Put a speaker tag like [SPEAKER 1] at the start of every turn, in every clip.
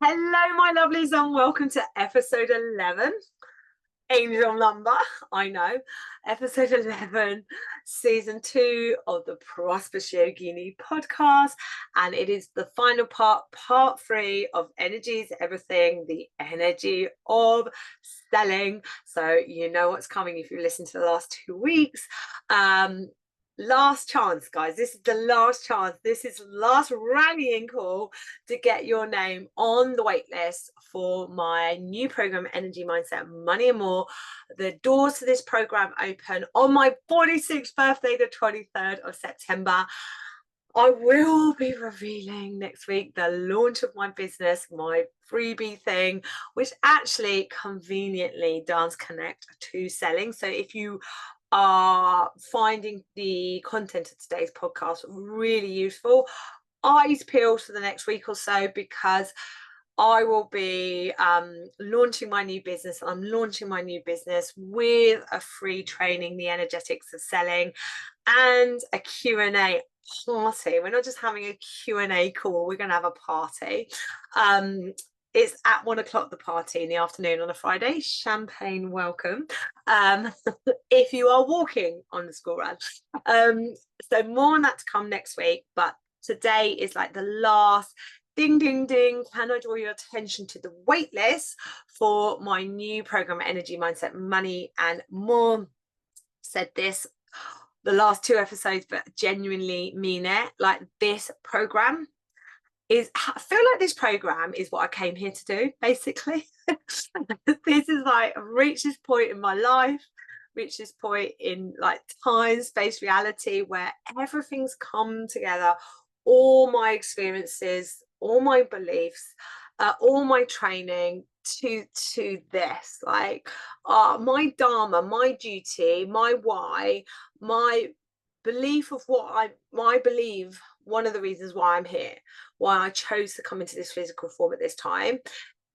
[SPEAKER 1] Hello, my lovelies, and welcome to episode 11. Angel number, I know. Episode 11, season 2 of the Prosperous Yogini podcast. And it is the final part 3 of Energy is Everything, the energy of selling. So you know what's coming if you listen to the last 2 weeks. Last chance, guys. This is the last chance. This is the last rallying call to get your name on the wait list for my new program, Energy, Mindset, Money and More. The doors to this program open on my 46th birthday, the 23rd of September. I will be revealing next week the launch of my business, my freebie thing, which actually conveniently does connect to selling. So if you are finding the content of today's podcast really useful, eyes peeled for the next week or so, because I will be launching my new business. I'm launching my new business with a free training, The Energetics of Selling, and a Q&A party. We're not just having a Q&A call, we're going to have a party. It's at 1 o'clock, the party in the afternoon on a Friday. Champagne welcome. If you are walking on the school run. So more on that to come next week. But today is like the last ding, ding, ding. Can I draw your attention to the wait list for my new program, Energy, Mindset, Money and More? Said this the last 2 episodes, but genuinely mean it. Like, this program is, I feel like this program is what I came here to do, basically. This is like, I've reached this point in my life, reached this point in like time, space, reality, where everything's come together. All my experiences, all my beliefs, all my training to this, like my dharma, my duty, my why, my belief of what I believe. One of the reasons why I'm here, why I chose to come into this physical form at this time,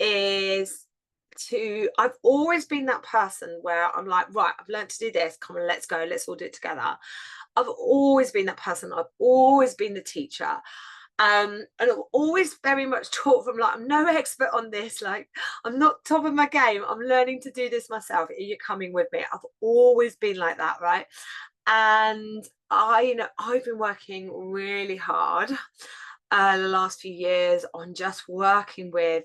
[SPEAKER 1] is I've always been that person where I'm like, right, I've learned to do this, come on, let's go, let's all do it together. I've always been that person. I've always been the teacher. And I've always very much taught from, like, I'm no expert on this, like I'm not top of my game, I'm learning to do this myself, are you coming with me? I've always been like that, right? And I've been working really hard the last few years on just working with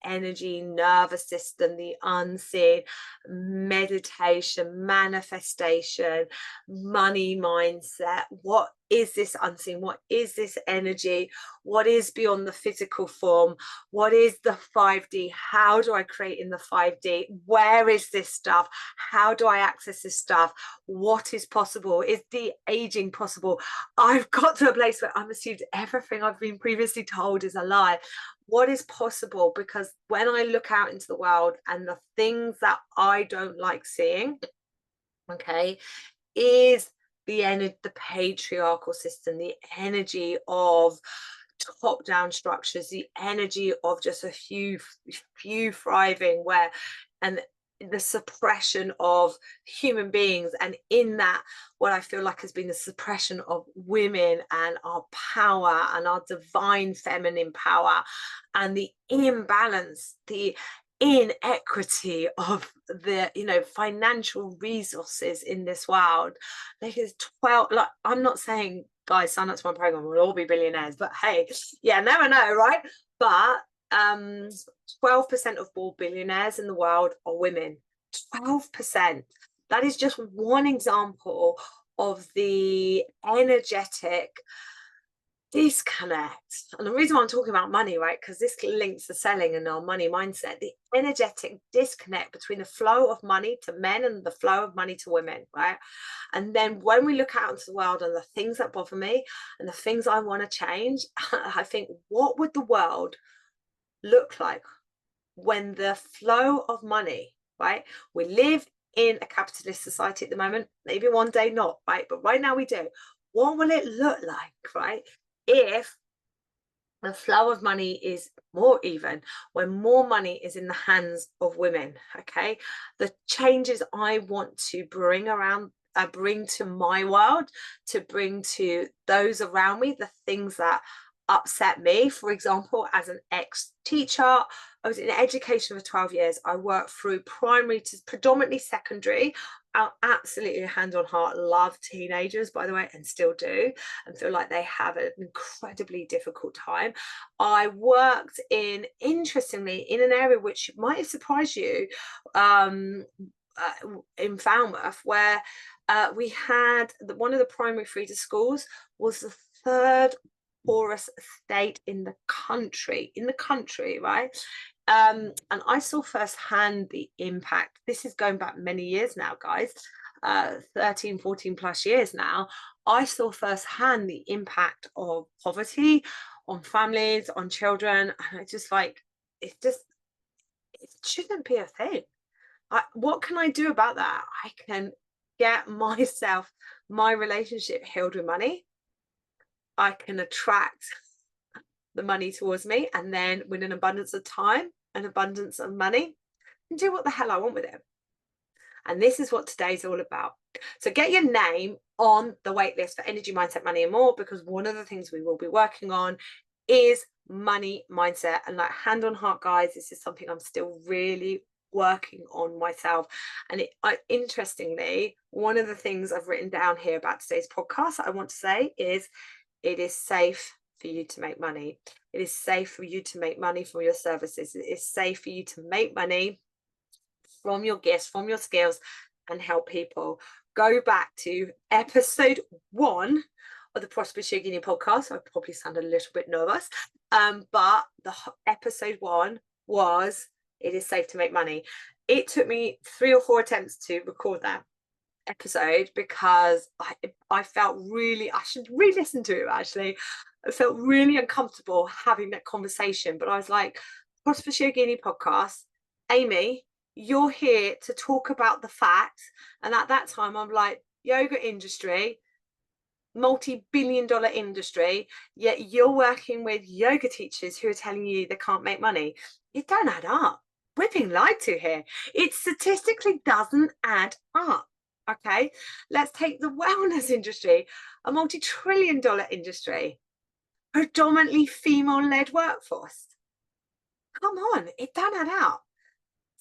[SPEAKER 1] energy, nervous system, the unseen, meditation, manifestation, money mindset. What is this unseen? What is this energy? What is beyond the physical form? What is the 5D? How do I create in the 5D? Where is this stuff? How do I access this stuff? What is possible? Is de-aging possible? I've got to a place where I've assumed everything I've been previously told is a lie. What is possible? Because when I look out into the world, and the things that I don't like seeing, okay, is the patriarchal system, the energy of top-down structures, the energy of just a few thriving, where, and the suppression of human beings, and in that, what I feel like has been the suppression of women and our power and our divine feminine power, and the imbalance, the inequity of the financial resources in this world. Like, it's 12, like, I'm not saying, guys, sign up to my program, we'll all be billionaires, but hey, yeah, never know, right? But 12% of all billionaires in the world are women. 12%. That is just one example of the energetic disconnect. And the reason why I'm talking about money, right, because this links to selling and our money mindset, the energetic disconnect between the flow of money to men and the flow of money to women, right? And then when we look out into the world and the things that bother me and the things I want to change, I think, what would the world look like when the flow of money, right? We live in a capitalist society at the moment, maybe one day not, right? But right now we do. What will it look like, right, if the flow of money is more even, when more money is in the hands of women? Okay, the changes I want to bring around, bring to my world, to bring to those around me, the things that upset me. For example, as an ex-teacher, I was in education for 12 years. I worked through primary to predominantly secondary. I absolutely, hand on heart, love teenagers, by the way, and still do, and feel like they have an incredibly difficult time. I worked interestingly, in an area which might have surprised you, in Falmouth, where we had one of the primary feeder schools was the third poorest state in the country, right? And I saw firsthand the impact. This is going back many years now, guys, 13, 14 plus years now. I saw firsthand the impact of poverty on families, on children. And it's just like, it shouldn't be a thing. What can I do about that? I can get my relationship healed with money. I can attract the money towards me, and then with an abundance of time, an abundance of money, and do what the hell I want with it. And this is what today's all about. So get your name on the wait list for Energy, Mindset, Money and More, because one of the things we will be working on is money mindset. And like, hand on heart, guys, this is something I'm still really working on myself. And interestingly, one of the things I've written down here about today's podcast I want to say is, it is safe for you to make money. It is safe for you to make money from your services. It is safe for you to make money from your gifts, from your skills, and help people. Go back to episode 1 of the Prosperous Yogini podcast. I probably sound a little bit nervous, but the episode 1 was, it is safe to make money. It took me 3 or 4 attempts to record that episode because I felt really, I should re-listen to it actually. I felt really uncomfortable having that conversation, but I was like, Prosperous Yogini podcast, Amy, you're here to talk about the facts. And at that time I'm like, yoga industry, multi-billion-dollar industry, yet you're working with yoga teachers who are telling you they can't make money. It don't add up. We're being lied to here. It statistically doesn't add up. Okay, let's take the wellness industry, a multi-trillion-dollar industry, predominantly female-led workforce. Come on, it don't add up.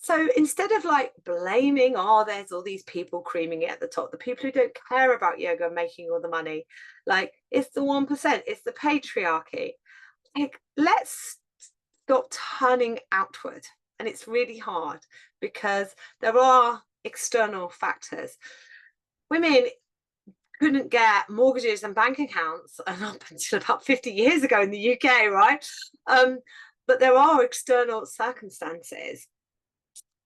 [SPEAKER 1] So instead of like blaming, oh, there's all these people creaming it at the top, the people who don't care about yoga making all the money, like, it's the 1%, it's the patriarchy. Like, let's stop turning outward. And it's really hard because there are external factors. Women couldn't get mortgages and bank accounts and up until about 50 years ago in the UK, right? But there are external circumstances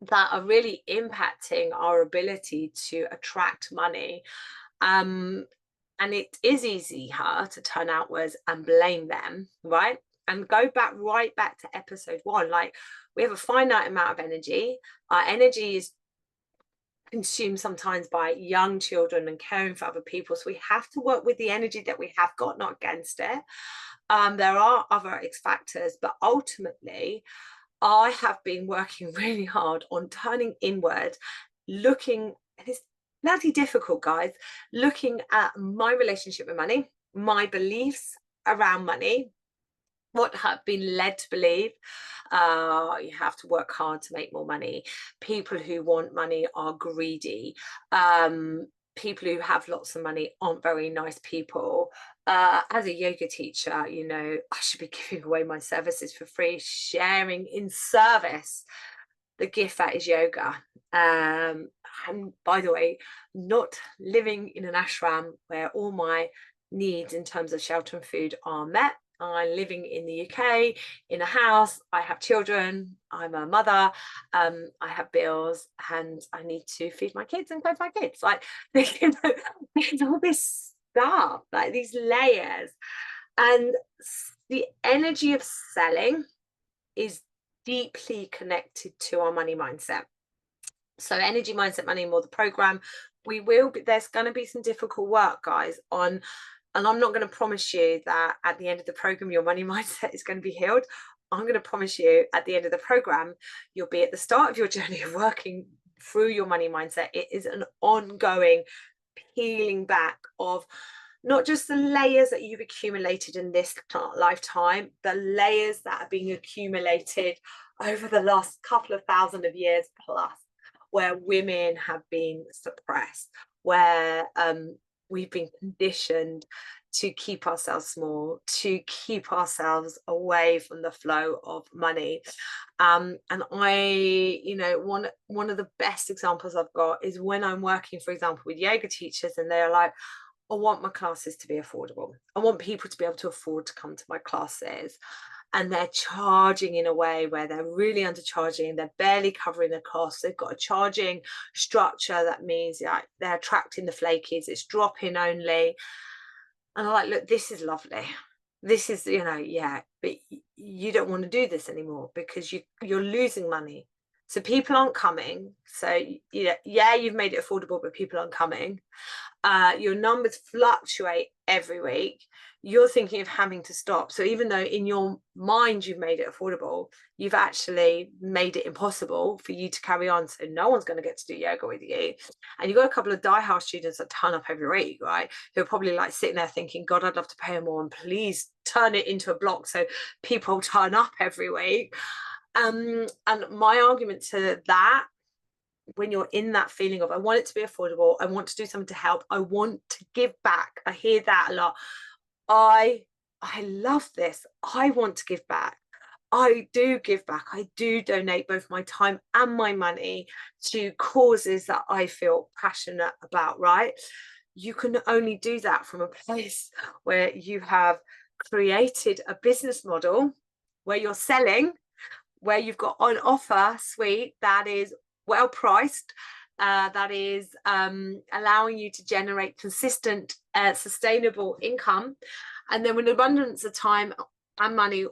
[SPEAKER 1] that are really impacting our ability to attract money. And it is easier to turn outwards and blame them, right? And go back right back to episode 1. Like, we have a finite amount of energy. Our energy is consumed sometimes by young children and caring for other people. So we have to work with the energy that we have got, not against it. There are other X factors, but ultimately, I have been working really hard on turning inward, looking, and it's bloody difficult, guys, looking at my relationship with money, my beliefs around money, what have been led to believe. You have to work hard to make more money. People who want money are greedy. People who have lots of money aren't very nice people. As a yoga teacher, you know, I should be giving away my services for free, sharing in service the gift that is yoga. And by the way, not living in an ashram where all my needs in terms of shelter and food are met. I'm living in the UK in a house. I have children. I'm a mother. I have bills, and I need to feed my kids and clothe my kids. Like, you know, there's all this stuff, like these layers, and the energy of selling is deeply connected to our money mindset. So Energy, Mindset, Money and More, the program, there's going to be some difficult work, guys, on. And I'm not going to promise you that at the end of the program, your money mindset is going to be healed. I'm going to promise you at the end of the program, you'll be at the start of your journey of working through your money mindset. It is an ongoing peeling back of not just the layers that you've accumulated in this lifetime, the layers that are being accumulated over the last couple of thousand of years plus, where women have been suppressed, where we've been conditioned to keep ourselves small, to keep ourselves away from the flow of money. And I, one of the best examples I've got is when I'm working, for example, with yoga teachers, and they're like, I want my classes to be affordable. I want people to be able to afford to come to my classes. And they're charging in a way where they're really undercharging. They're barely covering the costs. They've got a charging structure that means they're attracting the flakies. It's drop-in only. And I'm like, look, this is lovely. This is, yeah, but you don't want to do this anymore because you're losing money. So people aren't coming. So, yeah, you've made it affordable, but people aren't coming. Your numbers fluctuate every week. You're thinking of having to stop. So even though in your mind you've made it affordable, you've actually made it impossible for you to carry on. So no one's going to get to do yoga with you. And you've got a couple of diehard students that turn up every week, right? Who are probably like sitting there thinking, God, I'd love to pay them more, and please turn it into a block so people turn up every week. And my argument to that, when you're in that feeling of, I want it to be affordable, I want to do something to help, I want to give back, I hear that a lot. I love this. I want to give back. I do give back. I do donate both my time and my money to causes that I feel passionate about, right? You can only do that from a place where you have created a business model where you're selling, where you've got an offer suite that is well priced, that is allowing you to generate consistent, sustainable income. And then with an abundance of time and money,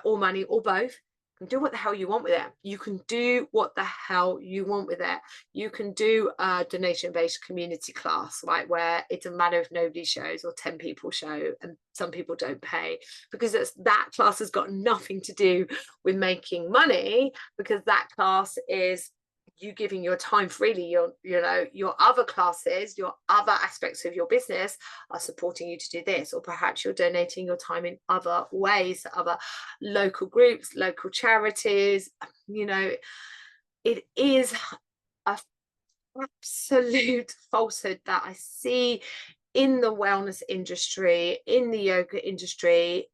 [SPEAKER 1] or money, or both, you can do what the hell you want with it. You can do what the hell you want with it. You can do a donation-based community class, right, where it doesn't matter if nobody shows or 10 people show and some people don't pay, because that class has got nothing to do with making money, because that class is you giving your time freely. Your other classes, your other aspects of your business are supporting you to do this, or perhaps you're donating your time in other ways, other local groups, local charities. It is a absolute falsehood that I see in the wellness industry, in the yoga industry,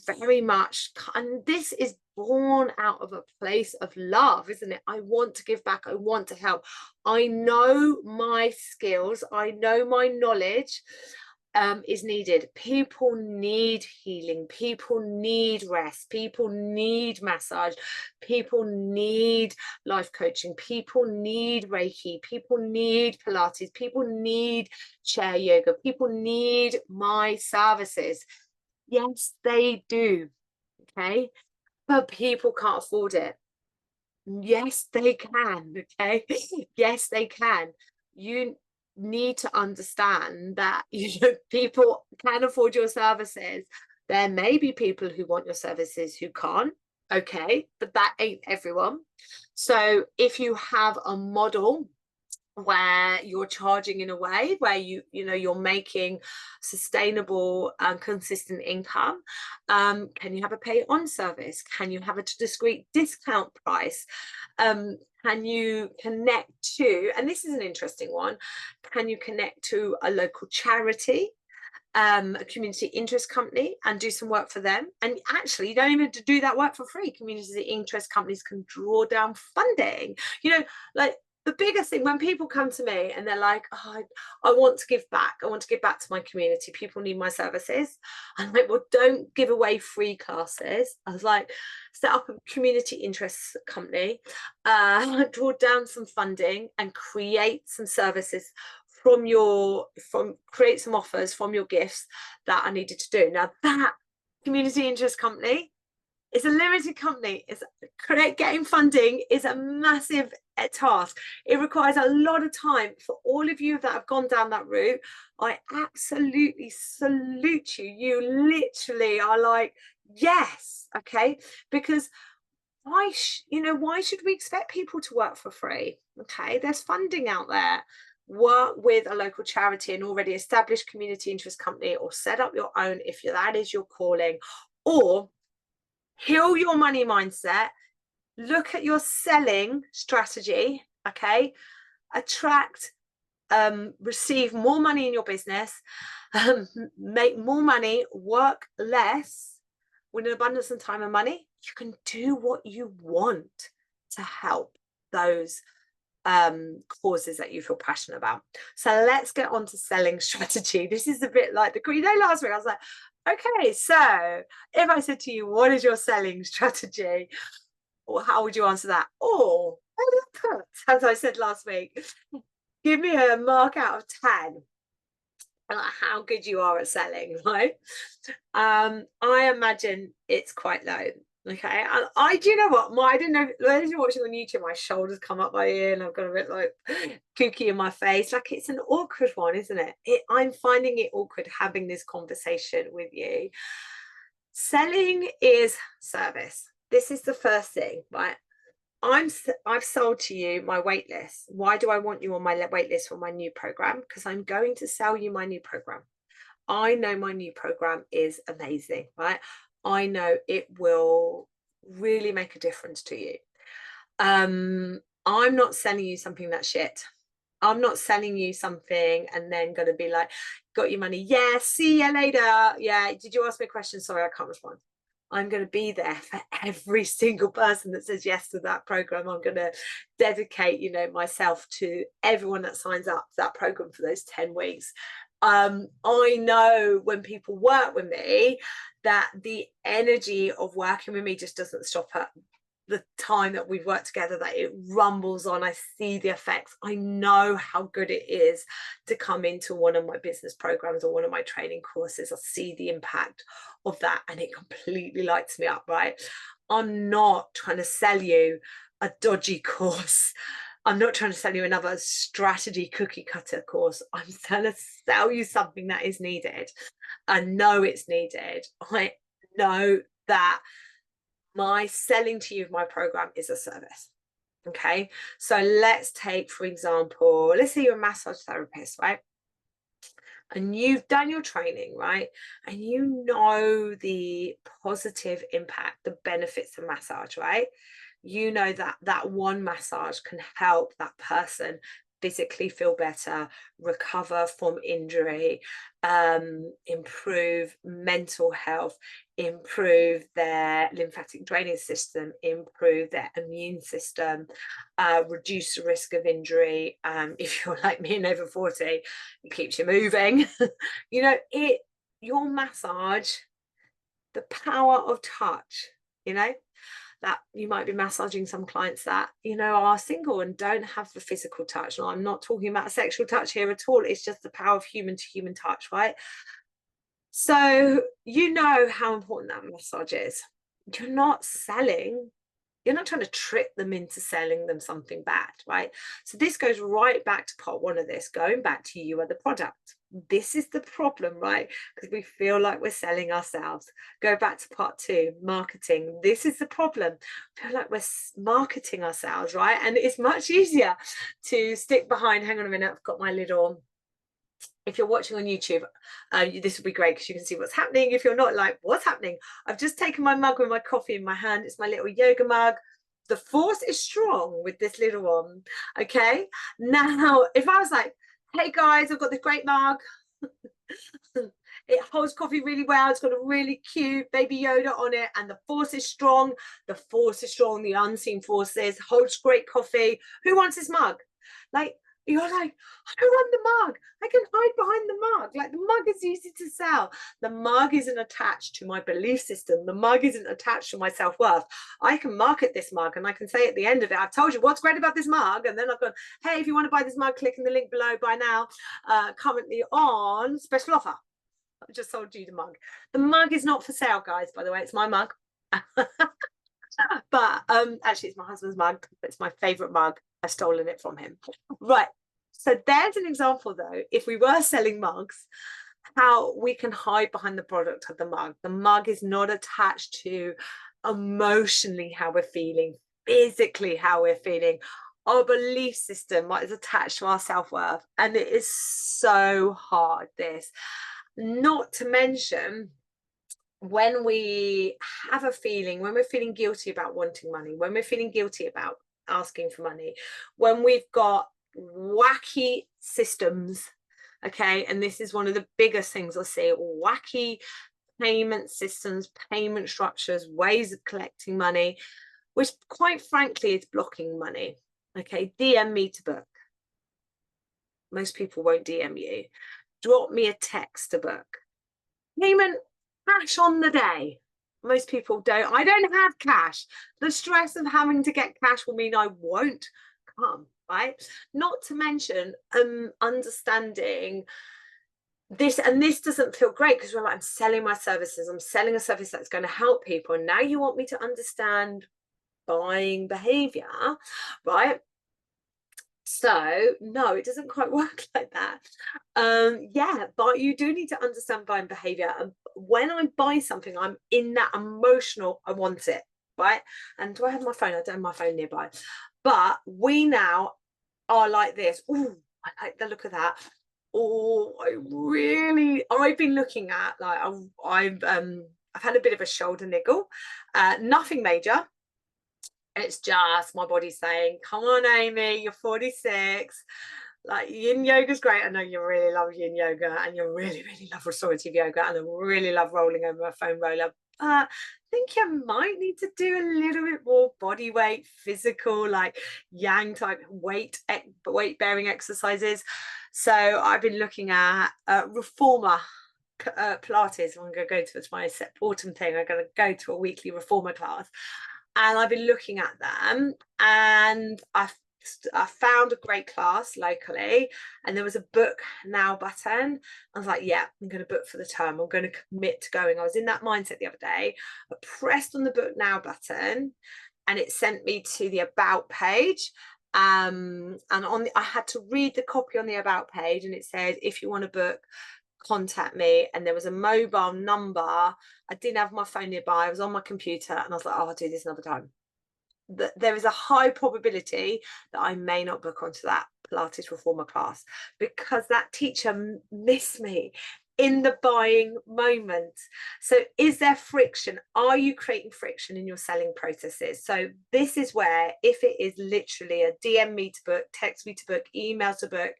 [SPEAKER 1] very much. And this is born out of a place of love, isn't it? I want to give back. I want to help. I know my skills. I know my knowledge is needed. People need healing. People need rest. People need massage. People need life coaching. People need Reiki. People need Pilates. People need chair yoga. People need my services. Yes, they do. Okay. But people can't afford it. Yes, they can. Okay. Yes, they can. You need to understand that people can afford your services. There may be people who want your services who can't. Okay, but that ain't everyone. So if you have a model where you're charging in a way where you're making sustainable and consistent income, can you have a pay on service? Can you have a discrete discount price? Can you connect to, and this is an interesting one, can you connect to a local charity, a community interest company, and do some work for them? And actually, you don't even have to do that work for free. Community interest companies can draw down funding. Like the biggest thing when people come to me and they're like, oh, I want to give back. I want to give back to my community. People need my services. I'm like, well, don't give away free classes. I was like, set up a community interest company, draw down some funding and create some services create some offers from your gifts that I needed to do. Now that community interest company is a limited company. Getting funding is a massive task. It requires a lot of time. For all of you that have gone down that route, I absolutely salute you. You literally are like, yes, okay, because why should we expect people to work for free? Okay, there's funding out there. work with a local charity, an already established community interest company, or set up your own if that is your calling, or heal your money mindset, look at your selling strategy, okay, attract, receive more money in your business, make more money, work less with an abundance of time and money. You can do what you want to help those causes that you feel passionate about. So let's get on to selling strategy. This is a bit like last week I was like, okay, so if I said to you, what is your selling strategy? Or how would you answer that? Or as I said last week, give me a mark out of 10 how good you are at selling, right? I imagine it's quite low. Okay, and I do you know what? I don't know. If you're watching on YouTube, my shoulders come up my ear, and I've got a bit like kooky in my face. Like, it's an awkward one, isn't it? I'm finding it awkward having this conversation with you. Selling is service. This is the first thing, right? I've sold to you my wait list. Why do I want you on my wait list for my new program? Because I'm going to sell you my new program. I know my new program is amazing, right? I know it will really make a difference to you. I'm not selling you something that's shit. I'm not selling you something and then going to be like, got your money. Yeah, see you later. Yeah, did you ask me a question? Sorry, I can't respond. I'm going to be there for every single person that says yes to that program. I'm going to dedicate, myself to everyone that signs up to that program for those 10 weeks. I know when people work with me that the energy of working with me just doesn't stop at the time that we've worked together, that it rumbles on. I see the effects. I know how good it is to come into one of my business programs or one of my training courses. I see the impact of that, and it completely lights me up, right? I'm not trying to sell you a dodgy course. I'm not trying to sell you another strategy cookie cutter course. I'm trying to sell you something that is needed. I know it's needed. I know that my selling to you of my program is a service. Okay, so let's take, for example, let's say you're a massage therapist, right? And you've done your training, right? And you know the positive impact, the benefits of massage, right? You know that one massage can help that person physically feel better, recover from injury, improve mental health, improve their lymphatic drainage system, improve their immune system, reduce the risk of injury. If you're like me and over 40, it keeps you moving. Your massage, the power of touch, that you might be massaging some clients that are single and don't have the physical touch. Now, I'm not talking about sexual touch here at all. It's just the power of human to human touch, right? So how important that massage is. You're not selling. You're not trying to trick them into selling them something bad, right? So this goes right back to part one of this, going back to you are the product. This is the problem, right? Because we feel like we're selling ourselves. Go back to part two, marketing. This is the problem. We feel like we're marketing ourselves, right? And it's much easier to stick behind, hang on a minute, I've got my little, if you're watching on YouTube, this will be great because you can see what's happening. If you're not, like, what's happening? I've just taken my mug with my coffee in my hand. It's my little yoga mug. The force is strong with this little one. Okay. Now, if I was like, hey guys, I've got this great mug. It holds coffee really well. It's got a really cute baby Yoda on it, and the force is strong. The force is strong. The unseen forces holds great coffee. Who wants this mug? Like, you're like, I don't want the mug. I can hide behind the mug. Like, the mug is easy to sell. The mug isn't attached to my belief system. The mug isn't attached to my self-worth. I can market this mug and I can say at the end of it, I've told you what's great about this mug. And then I've gone, hey, if you want to buy this mug, click in the link below. Buy now. Currently on special offer. I just sold you the mug. The mug is not for sale, guys, by the way. It's my mug. But actually, it's my husband's mug. It's my favorite mug. I've stolen it from him. Right. So there's an example, though. If we were selling mugs, how we can hide behind the product of the mug. The mug is not attached to emotionally how we're feeling, physically how we're feeling. our belief system is attached to our self-worth, and it is so hard, this. Not to mention, when we have a feeling, when we're feeling guilty about wanting money, when we're feeling guilty about asking for money, when we've got wacky systems, okay, and this is one of the biggest things I see, wacky payment systems, payment structures, ways of collecting money, which quite frankly is blocking money. Okay, DM me to book. Most people won't DM you. Drop me a text to book. Payment, cash on the day. Most people don't. I don't have cash. The stress of having to get cash will mean I won't come, right? Not to mention understanding this, and this doesn't feel great because we're like, I'm selling my services, I'm selling a service that's going to help people, and now you want me to understand buying behavior, right? So no, it doesn't quite work like that. Yeah, but you do need to understand buying behavior. And when I buy something, I'm in that emotional, I want it, right? And do I have my phone? I don't have my phone nearby. But we now are like this. Oh, I like the look of that. Oh, I've been looking at, like, I've had a bit of a shoulder niggle, nothing major. It's just my body saying, come on, Amy, you're 46. Like, yin yoga is great. I know you really love yin yoga, and you really, really love restorative yoga, and I really love rolling over a foam roller. I think you might need to do a little bit more body weight, physical, like yang type weight bearing exercises. So I've been looking at reformer Pilates. I'm going to go to, it's my autumn thing. I'm going to go to a weekly reformer class, and I've been looking at them, and I found a great class locally, and there was a book now button. I was like, yeah, I'm going to book for the term. I'm going to commit to going. I was in that mindset the other day. I pressed on the book now button, and it sent me to the about page. And I had to read the copy on the about page, and it said, if you want to book, contact me. And there was a mobile number. I didn't have my phone nearby. I was on my computer, and I was like, oh, I'll do this another time. There is a high probability that I may not book onto that Pilates reformer class because that teacher missed me in the buying moment. So is there friction? Are you creating friction in your selling processes? So this is where, if it is literally a DM me to book, text me to book, email to book,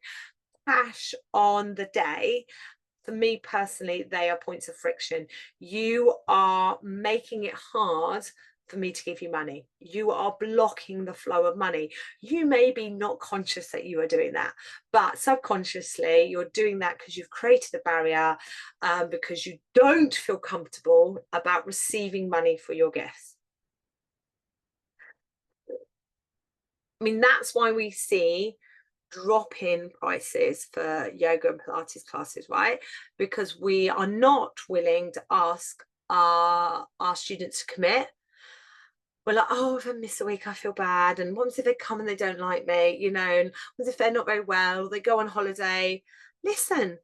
[SPEAKER 1] cash on the day, for me personally, they are points of friction. You are making it hard for me to give you money. You are blocking the flow of money. You may be not conscious that you are doing that, but subconsciously you're doing that because you've created a barrier, because you don't feel comfortable about receiving money for your gifts. I mean, that's why we see drop in prices for yoga and Pilates classes, right? Because we are not willing to ask our students to commit. We're like, oh, if I miss a week, I feel bad. And what if they come and they don't like me, you know, and what if they're not very well, they go on holiday? Listen,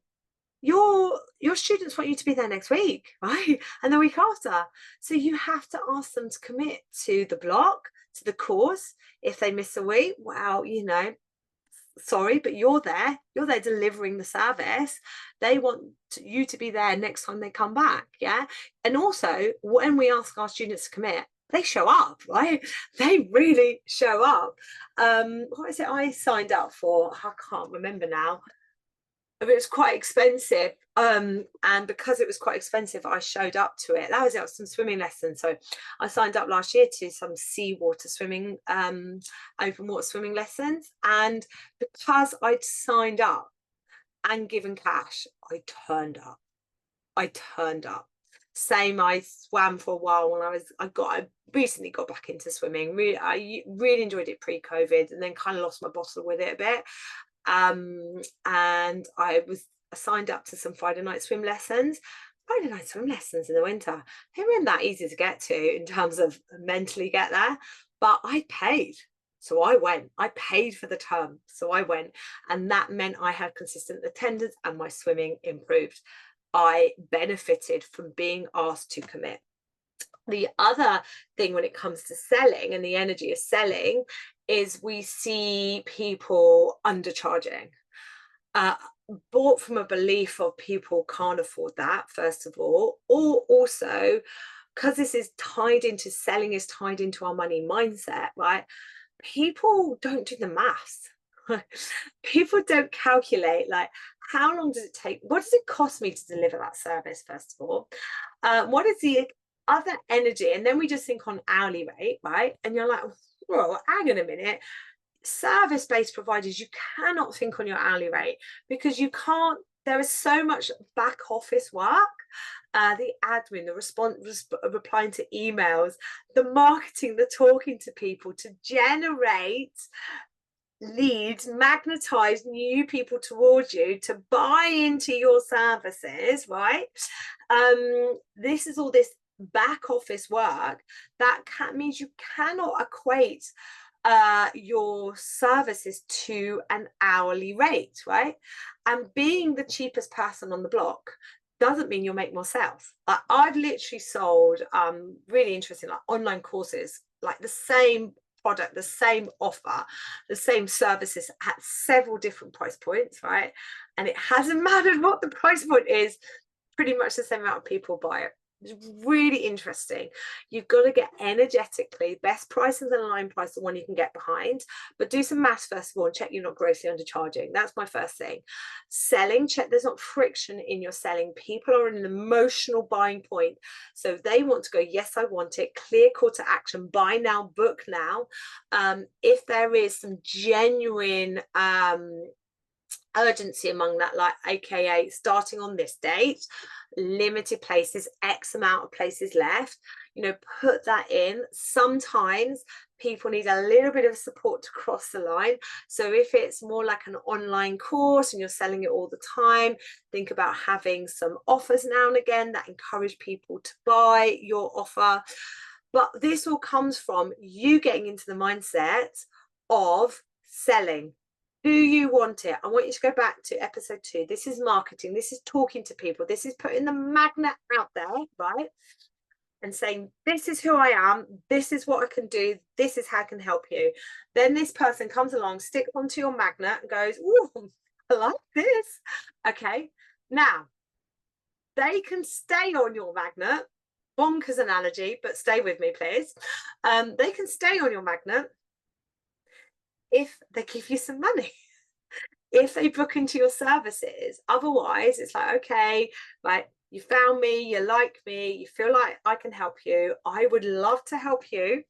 [SPEAKER 1] your students want you to be there next week, right? And the week after. So you have to ask them to commit to the block, to the course. If they miss a week, well, you know, sorry, but you're there delivering the service. They want you to be there next time they come back. Yeah. And also, when we ask our students to commit, they show up, right? They really show up. What is it I signed up for? I can't remember now. It was quite expensive, and because it was quite expensive, I showed up to it. That was it, some swimming lessons. So I signed up last year to some seawater swimming, open water swimming lessons, and because I'd signed up and given cash, I turned up. Same, I swam for a while when I recently got back into swimming. I really enjoyed it pre-COVID, and then kind of lost my bottle with it a bit. And I signed up to some Friday night swim lessons. Friday night swim lessons in the winter, they weren't that easy to get to in terms of mentally get there, but I paid. So I went. I paid for the term. So I went. And that meant I had consistent attendance and my swimming improved. I benefited from being asked to commit. The other thing when it comes to selling and the energy of selling is we see people undercharging. Uh, Bought from a belief of people can't afford that, first of all, or also because this is tied into selling, is tied into our money mindset, right? People don't do the maths. People don't calculate, like, how long does it take? What does it cost me to deliver that service, first of all? What is the other energy? And then we just think on hourly rate, right? And you're like, well, hang on a minute. Service-based providers, you cannot think on your hourly rate because you can't. There is so much back office work, the admin, the replying to emails, the marketing, the talking to people to generate leads, magnetize new people towards you to buy into your services, right? This is all this back office work that means you cannot equate your services to an hourly rate, right? And being the cheapest person on the block doesn't mean you'll make more sales. I've literally sold really interesting, like, online courses, like the same product, the same offer, the same services at several different price points, right? And it hasn't mattered what the price point is, pretty much the same amount of people buy it. It's really interesting. You've got to get energetically best price and the line price, the one you can get behind, but do some maths first of all and check you're not grossly undercharging. That's my first thing. Selling, check there's not friction in your selling. People are in an emotional buying point, so they want to go, yes, I want it, clear call to action, buy now, book now. If there is some genuine urgency among that, like aka starting on this date, limited places, X amount of places left, put that in. Sometimes people need a little bit of support to cross the line. So if it's more like an online course and you're selling it all the time, think about having some offers now and again that encourage people to buy your offer. But this all comes from you getting into the mindset of selling. Do you want it? I want you to go back to episode 2. This is marketing. This is talking to people. This is putting the magnet out there, right? And saying, this is who I am. This is what I can do. This is how I can help you. Then this person comes along, sticks onto your magnet and goes, ooh, I like this. Okay. Now, they can stay on your magnet. Bonkers analogy, but stay with me, please. They can stay on your magnet if they give you some money, if they book into your services. Otherwise, it's like, okay, right, you found me, you like me, you feel like I can help you. I would love to help you.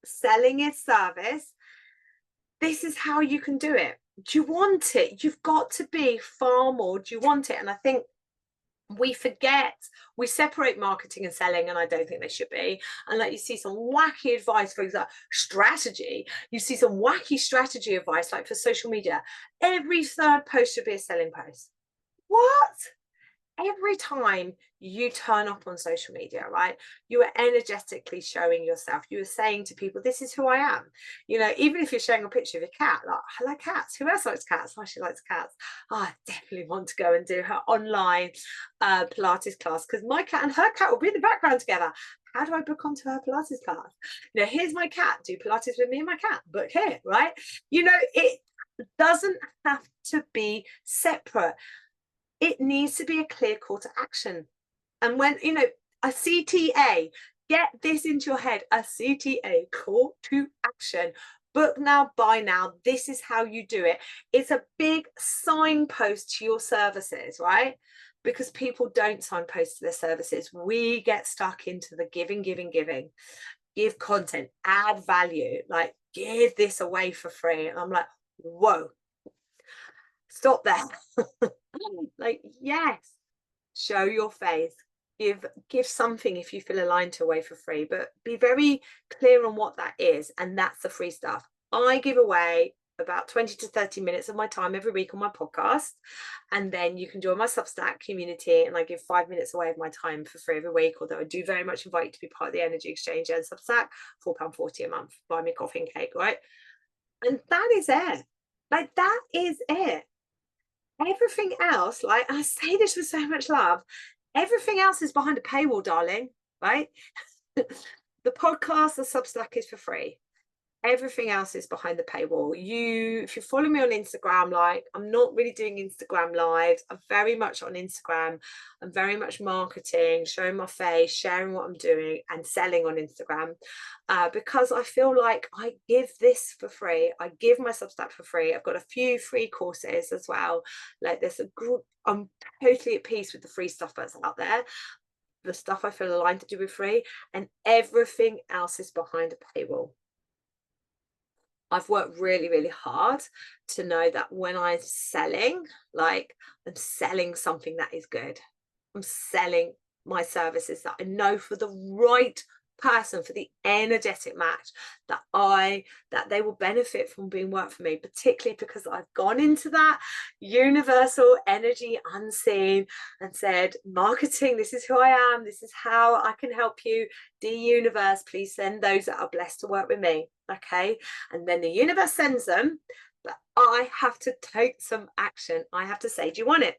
[SPEAKER 1] Selling is service. This is how you can do it. Do you want it? You've got to be far more, do you want it? And I think we forget, we separate marketing and selling, and I don't think they should be. And like, you see some wacky advice, for example, strategy. You see some wacky strategy advice, like for social media, every third post should be a selling post. What? Every time you turn up on social media, right, you are energetically showing yourself. You are saying to people, this is who I am. Even if you're showing a picture of your cat, like, I like cats. Who else likes cats? Oh, she likes cats. Oh, I definitely want to go and do her online Pilates class, because my cat and her cat will be in the background together. How do I book onto her Pilates class? Here's my cat. Do Pilates with me and my cat. Book here, right? It doesn't have to be separate. It needs to be a clear call to action. And when, a CTA, get this into your head, a CTA, call to action. Book now, buy now. This is how you do it. It's a big signpost to your services, right? Because people don't signpost to their services. We get stuck into the giving. Give content, add value, like give this away for free. And I'm like, whoa, stop there. Like, yes, show your face, give something if you feel aligned to away for free, but be very clear on what that is. And that's the free stuff. I give away about 20 to 30 minutes of my time every week on my podcast, and then you can join my Substack community, and I give 5 minutes away of my time for free every week, although I do very much invite you to be part of the energy exchange and Substack. £4.40 a month, buy me a coffee and cake, right? And that is it. Like, that is it. Everything else, like, I say this with so much love, everything else is behind a paywall, darling. right? The podcast, the Substack is for free. Everything else is behind the paywall. If you follow me on Instagram, like, I'm not really doing Instagram lives. I'm very much on Instagram. I'm very much marketing, showing my face, sharing what I'm doing, and selling on Instagram, because I feel like I give this for free. I give my Substack for free. I've got a few free courses as well. Like, I'm totally at peace with the free stuff that's out there. The stuff I feel aligned to do with free, and everything else is behind a paywall. I've worked really, really hard to know that when I'm selling, like, I'm selling something that is good. I'm selling my services that I know for the right person, for the energetic match, that they will benefit from being worked for me, particularly because I've gone into that universal energy unseen and said, marketing, this is who I am, this is how I can help you. Dear universe, please send those that are blessed to work with me. Okay. And then the universe sends them, but I have to take some action. I have to say, do you want it?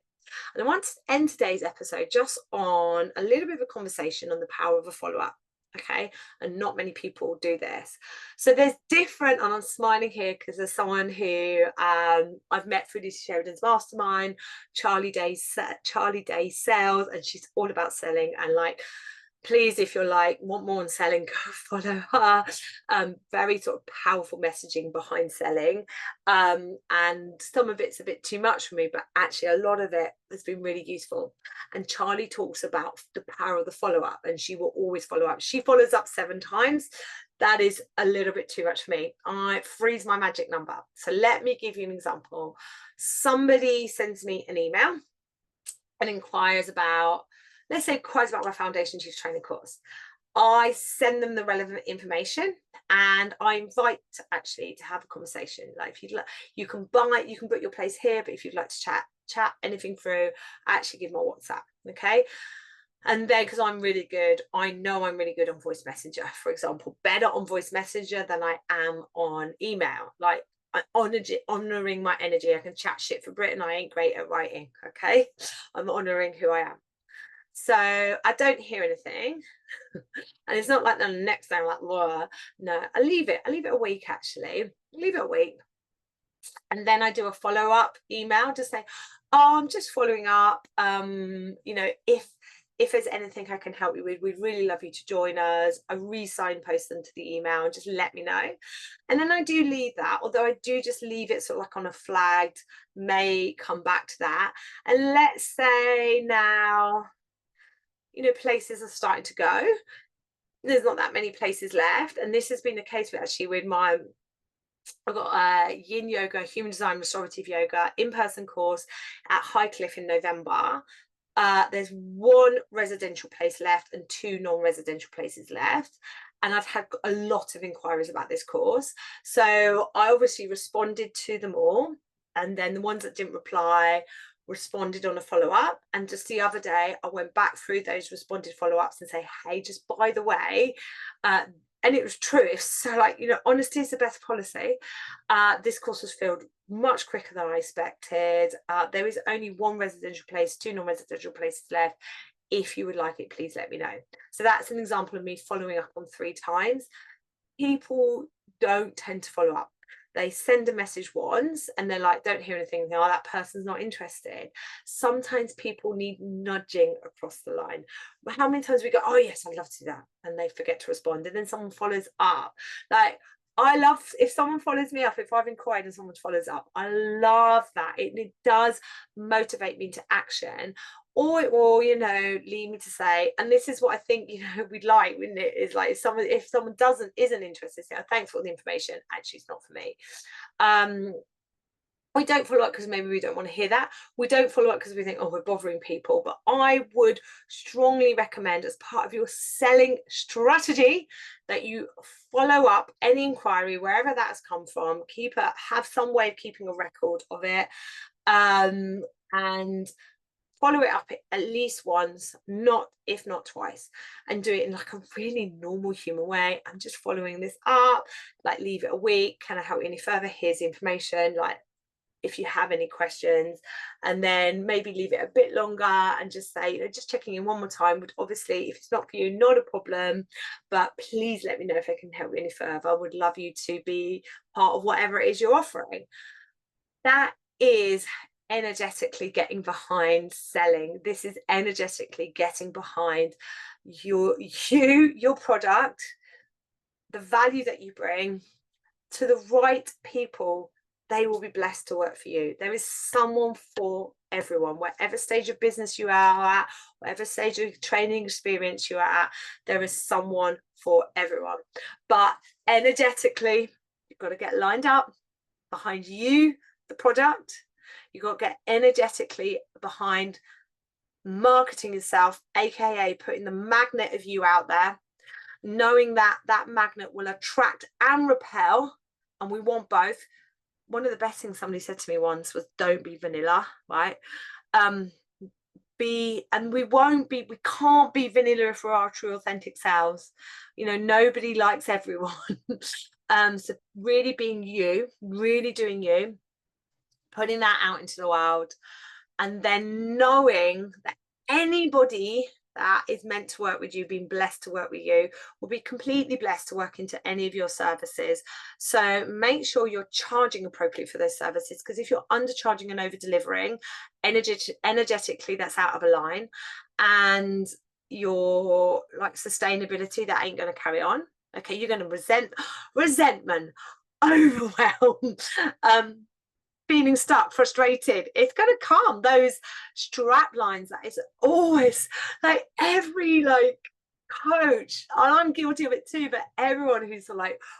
[SPEAKER 1] And I want to end today's episode just on a little bit of a conversation on the power of a follow-up. Okay. And not many people do this. So there's different, and I'm smiling here because there's someone who I've met through Lucy Sheridan's mastermind, Charlie Day Sales, and she's all about selling. And like, please, if you're like, want more on selling, go follow her. Very sort of powerful messaging behind selling. And some of it's a bit too much for me, but actually a lot of it has been really useful. And Charlie talks about the power of the follow-up, and she will always follow up. She follows up 7 times. That is a little bit too much for me. I freeze my magic number. So let me give you an example. Somebody sends me an email and inquires about, let's say, inquires about my foundation teacher training course. I send them the relevant information, and I invite actually to have a conversation. Like, if you'd like, you can book your place here, but if you'd like to chat anything through, actually give my WhatsApp. Okay. And then, because I'm really good, I know I'm really good on voice messenger, for example, better on voice messenger than I am on email. Like, I'm honoring my energy. I can chat shit for Britain. I ain't great at writing. Okay. I'm honoring who I am. So I don't hear anything. And it's not like the next day I'm like, whoa. No, I leave it a week, actually. Leave it a week. And then I do a follow-up email to say, oh, I'm just following up. If there's anything I can help you with, we'd really love you to join us. I re-signpost them to the email and just let me know. And then I do leave that, although I do just leave it sort of like on a flagged, may come back to that. And let's say now, places are starting to go. There's not that many places left. And this has been the case with I've got a yin yoga, human design, restorative yoga in-person course at Highcliffe in November. There's 1 residential place left and 2 non-residential places left. And I've had a lot of inquiries about this course. So I obviously responded to them all. And then the ones that didn't reply, responded on a follow-up. And just the other day, I went back through those responded follow-ups and say, hey, just by the way, and it was true. So, like, honesty is the best policy. This course was filled much quicker than I expected. There is only 1 residential place, 2 non-residential places left. If you would like it, please let me know. So that's an example of me following up on 3 times. People don't tend to follow up. They send a message once and they're like, don't hear anything. Oh, that person's not interested. Sometimes people need nudging across the line. But how many times we go, oh yes, I'd love to do that, and they forget to respond, and then someone follows up. Like, I love if someone follows me up, if I've inquired and someone follows up. I love that. It does motivate me into action. Or it will, lead me to say, and this is what I think, we'd like, wouldn't it? Is like, if someone isn't interested, say, oh, thanks for all the information. Actually, it's not for me. We don't follow up because maybe we don't want to hear that. We don't follow up because we think, oh, we're bothering people. But I would strongly recommend, as part of your selling strategy, that you follow up any inquiry, wherever that's come from. Have some way of keeping a record of it, and follow it up at least once, if not twice, and do it in like a really normal human way. I'm just following this up, like, leave it a week. Can I help you any further? Here's the information. Like, if you have any questions, and then maybe leave it a bit longer and just say, just checking in one more time. But obviously, if it's not for you, not a problem, but please let me know if I can help you any further. I would love you to be part of whatever it is you're offering. That is energetically getting behind selling. This is energetically getting behind your product, the value that you bring to the right people. They will be blessed to work for you. There is someone for everyone, whatever stage of business you are at, whatever stage of training experience you are at, there is someone for everyone. But energetically, you've got to get lined up behind you, the product. You've got to get energetically behind marketing yourself, aka putting the magnet of you out there, knowing that that magnet will attract and repel, and we want both. One of the best things somebody said to me once was, don't be vanilla, right? We can't be vanilla if we're our true authentic selves. Nobody likes everyone. So really being you, really doing you, putting that out into the world, and then knowing that anybody that is meant to work with you, being blessed to work with you, will be completely blessed to work into any of your services. So make sure you're charging appropriately for those services, because if you're undercharging and over delivering, energetically that's out of a line, and your sustainability, that ain't going to carry on. Okay, you're going to resentment, overwhelm, feeling stuck, frustrated. It's going to come. Those strap lines, that is always every coach, and I'm guilty of it too, but everyone who's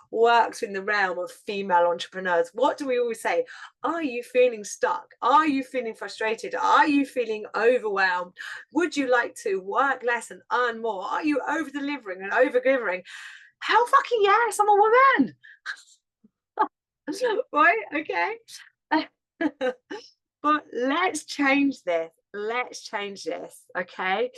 [SPEAKER 1] works in the realm of female entrepreneurs, what do we always say? Are you feeling stuck? Are you feeling frustrated? Are you feeling overwhelmed? Would you like to work less and earn more? Are you over delivering and over giving? Hell fucking yes, I'm a woman. Right? Okay. But let's change this. Okay,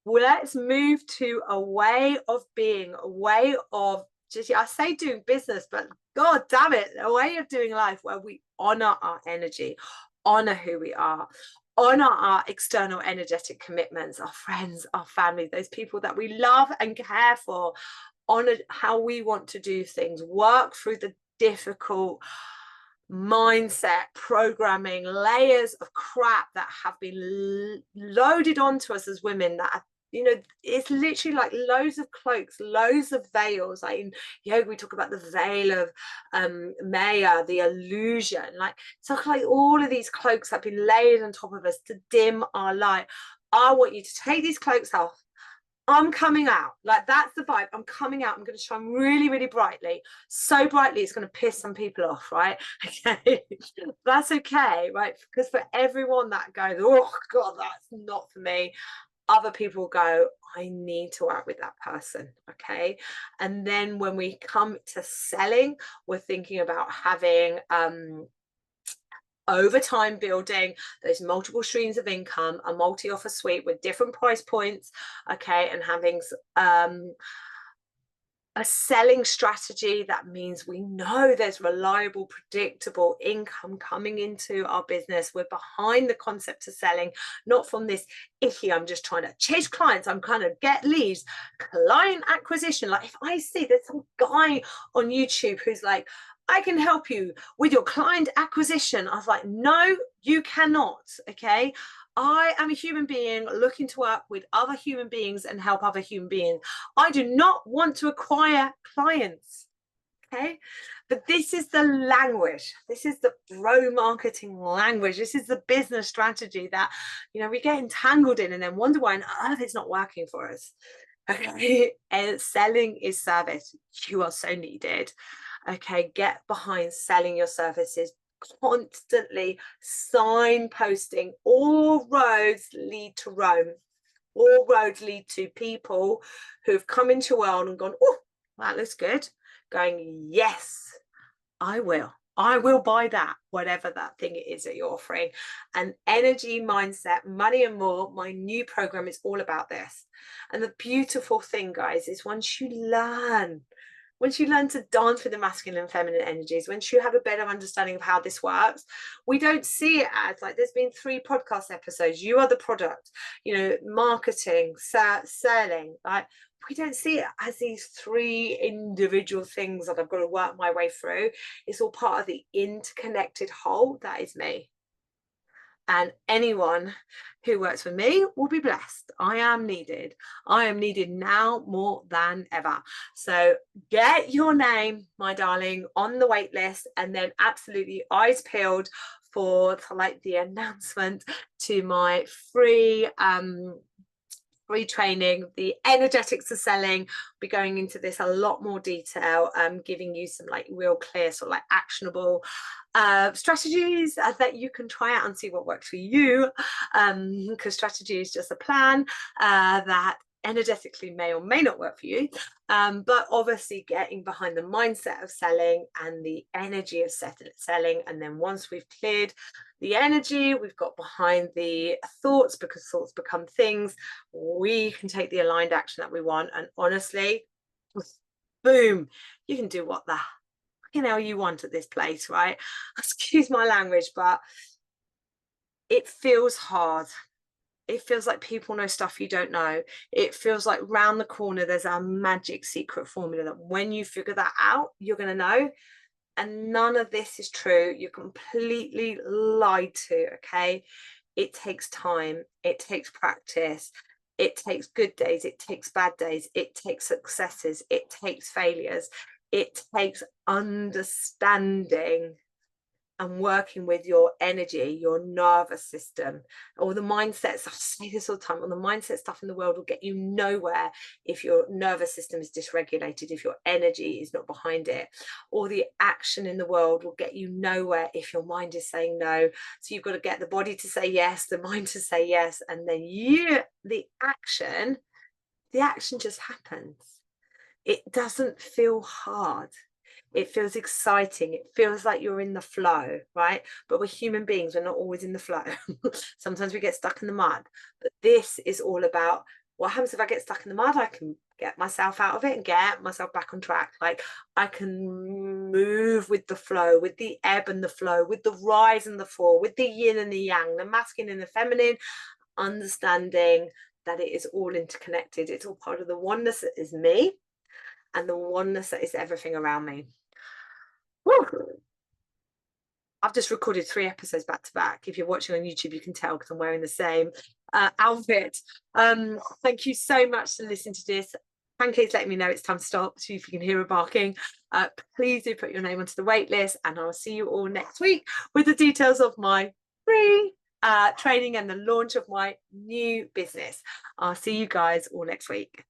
[SPEAKER 1] let's move to a way of being, a way of I say doing business, but god damn it, a way of doing life where we honor our energy, honor who we are, honor our external energetic commitments, our friends, our family, those people that we love and care for, honor how we want to do things, work through the difficult mindset, programming, layers of crap that have been loaded onto us as women, that it's literally like loads of cloaks, loads of veils. Like in yoga we talk about the veil of Maya, the illusion. It's like all of these cloaks have been laid on top of us to dim our light. I want you to take these cloaks off. I'm coming out. That's the vibe. I'm coming out. I'm going to shine really, really brightly. So brightly, it's going to piss some people off, right? Okay. That's okay, right? Because for everyone that goes, oh, God, that's not for me, other people go, I need to work with that person, okay? And then when we come to selling, we're thinking about having over time building those multiple streams of income, a multi-offer suite with different price points, okay, and having a selling strategy that means we know there's reliable, predictable income coming into our business. We're behind the concept of selling, not from this icky, I'm just trying to chase clients, I'm kind of get leads, client acquisition. If I see there's some guy on YouTube who's like, I can help you with your client acquisition, I was like, no, you cannot. Okay. I am a human being looking to work with other human beings and help other human beings. I do not want to acquire clients. Okay. But this is the language. This is the bro marketing language. This is the business strategy that, we get entangled in and then wonder why on earth it's not working for us. Okay. And selling is service. You are so needed. Okay, get behind selling your services, constantly signposting. All roads lead to Rome. All roads lead to people who've come into your world and gone, oh, that looks good. Going, yes, I will buy that, whatever that thing it is that you're offering. And energy, mindset, money and more, my new program is all about this. And the beautiful thing, guys, is once you learn once you learn to dance with the masculine and feminine energies, once you have a better understanding of how this works, we don't see it as like there's been 3 podcast episodes. You are the product, marketing, selling, like we don't see it as these 3 individual things that I've got to work my way through. It's all part of the interconnected whole that is me. And anyone who works for me will be blessed. I am needed. I am needed now more than ever. So get your name, my darling, on the wait list, and then absolutely eyes peeled for like the announcement to my free training, the energetics of selling. We'll be going into this a lot more detail, giving you some like real clear sort of like actionable strategies that you can try out and see what works for you, because strategy is just a plan that energetically may or may not work for you, but obviously getting behind the mindset of selling and the energy of selling. And then once we've cleared the energy, we've got behind the thoughts, because thoughts become things, we can take the aligned action that we want. And honestly, boom, you can do what the hell you want at this place, right? Excuse my language, but it feels hard. It feels like people know stuff you don't know. It feels like round the corner there's a magic secret formula that when you figure that out, you're going to know. And none of this is true. You're completely lied to, okay? It takes time. It takes practice. It takes good days. It takes bad days. It takes successes. It takes failures. It takes understanding and working with your energy, your nervous system, all the mindsets. I say this all the time, all the mindset stuff in the world will get you nowhere if your nervous system is dysregulated, if your energy is not behind it. All the action in the world will get you nowhere if your mind is saying no. So you've got to get the body to say yes, the mind to say yes, and then the action just happens. It doesn't feel hard. It feels exciting. It feels like you're in the flow, right? But we're human beings. We're not always in the flow. Sometimes we get stuck in the mud. But this is all about what happens if I get stuck in the mud. I can get myself out of it and get myself back on track. Like I can move with the flow, with the ebb and the flow, with the rise and the fall, with the yin and the yang, the masculine and the feminine, understanding that it is all interconnected. It's all part of the oneness that is me and the oneness that is everything around me. Woo. I've just recorded 3 episodes back to back. If you're watching on YouTube, you can tell because I'm wearing the same outfit. Thank you so much for listening to this. Pancake's letting me know it's time to stop. See if you can hear her barking. Please do put your name onto the wait list, and I'll see you all next week with the details of my free training and the launch of my new business. I'll see you guys all next week.